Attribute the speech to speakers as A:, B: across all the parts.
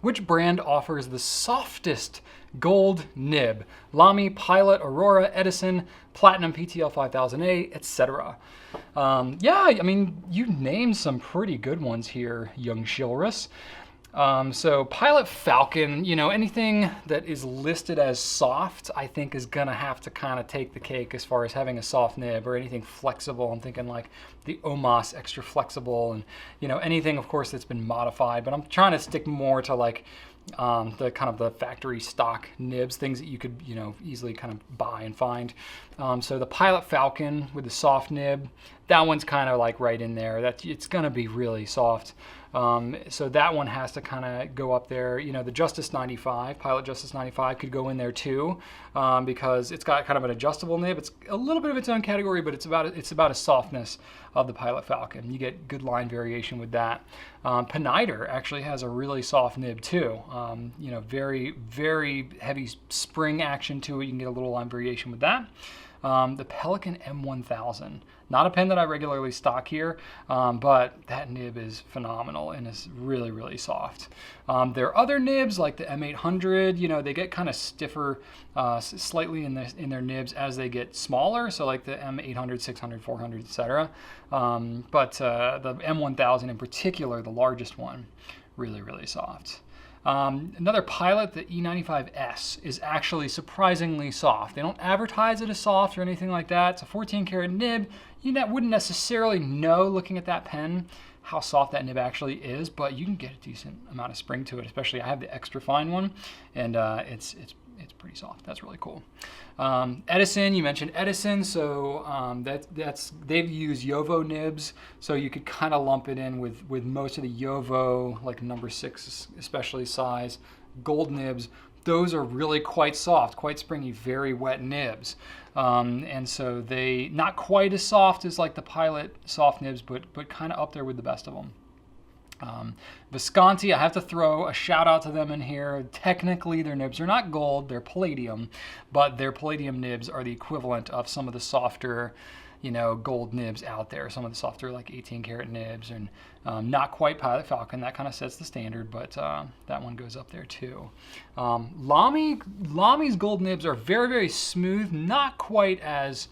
A: Which brand offers the softest gold nib? Lamy, Pilot, Aurora, Edison, Platinum, PTL 5000A, etc. Yeah, I mean, you named some pretty good ones here, young chivalrous. So Pilot Falcon, you know, anything that is listed as soft, I think is gonna have to kind of take the cake as far as having a soft nib, or anything flexible. I'm thinking like the Omos extra flexible, and you know, anything of course that's been modified, but I'm trying to stick more to like the kind of the factory stock nibs, things that you could, you know, easily kind of buy and find. So the Pilot Falcon with the soft nib, that one's kind of like right in there. It's gonna be really soft. So that one has to kind of go up there. You know, the Justus 95, Pilot Justus 95 could go in there too, because it's got kind of an adjustable nib. It's a little bit of its own category, but it's about a softness of the Pilot Falcon. You get good line variation with that. Pineider actually has a really soft nib too. You know, very, very heavy spring action to it. You can get a little line variation with that. The Pelican M-1000, not a pen that I regularly stock here, but that nib is phenomenal and is really, really soft. There are other nibs like the M-800, you know, they get kind of stiffer slightly in their nibs as they get smaller, so like the M-800, 600, 400, etc. But the M-1000 in particular, the largest one, really, really soft. Another Pilot, the E95S, is actually surprisingly soft. They don't advertise it as soft or anything like that. It's a 14 karat nib. You wouldn't necessarily know looking at that pen how soft that nib actually is, but you can get a decent amount of spring to it. Especially I have the extra fine one, and it's pretty soft. That's really cool. Edison, you mentioned Edison, so they've used Jowo nibs, so you could kind of lump it in with most of the Jowo, like number 6 especially size, gold nibs. Those are really quite soft, quite springy, very wet nibs. And so they, not quite as soft as like the Pilot soft nibs, but kind of up there with the best of them. Visconti, I have to throw a shout out to them in here. Technically their nibs are not gold, they're palladium, but their palladium nibs are the equivalent of some of the softer, you know, gold nibs out there. Some of the softer like 18 karat nibs, and not quite Pilot Falcon, that kind of sets the standard, but that one goes up there too. Lamy's gold nibs are very, very smooth, not quite as,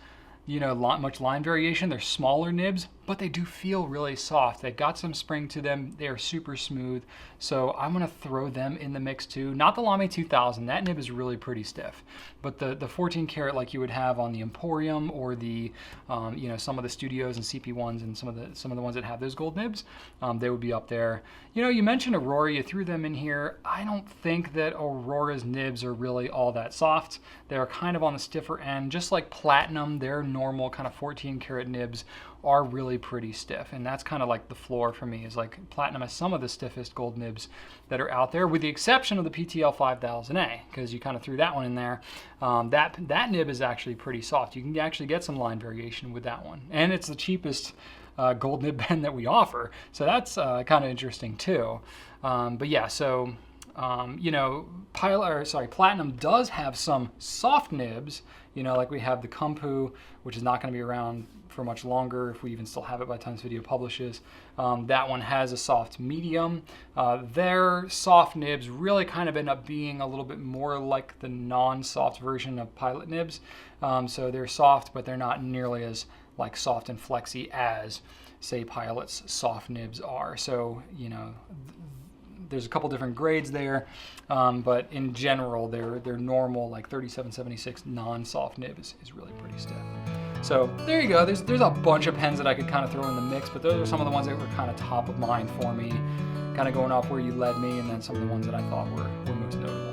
A: you know, much line variation. They're smaller nibs, but they do feel really soft. They've got some spring to them. They are super smooth. So I'm gonna throw them in the mix too. Not the Lamy 2000, that nib is really pretty stiff. But the 14 karat like you would have on the Emporium, or the, you know, some of the Studios and CP1s, and some of the ones that have those gold nibs, they would be up there. You know, you mentioned Aurora, you threw them in here. I don't think that Aurora's nibs are really all that soft. They're kind of on the stiffer end, just like Platinum, their normal kind of 14 karat nibs are really pretty stiff, and that's kind of like the floor for me, is like Platinum has some of the stiffest gold nibs that are out there, with the exception of the PTL 5000A, because you kind of threw that one in there. That nib is actually pretty soft. You can actually get some line variation with that one, and it's the cheapest gold nib pen that we offer, so that's kind of interesting too. But yeah, so you know, Platinum does have some soft nibs, you know, like we have the Kumpu, which is not going to be around for much longer, if we even still have it by the time this video publishes. That one has a soft medium. Their soft nibs really kind of end up being a little bit more like the non-soft version of Pilot nibs. So they're soft, but they're not nearly as like soft and flexy as, say, Pilot's soft nibs are. So, you know, there's a couple different grades there, but in general, their normal like 3776 non-soft nib is really pretty stiff. So there you go. There's a bunch of pens that I could kind of throw in the mix, but those are some of the ones that were kind of top of mind for me, kind of going off where you led me, and then some of the ones that I thought were most notable.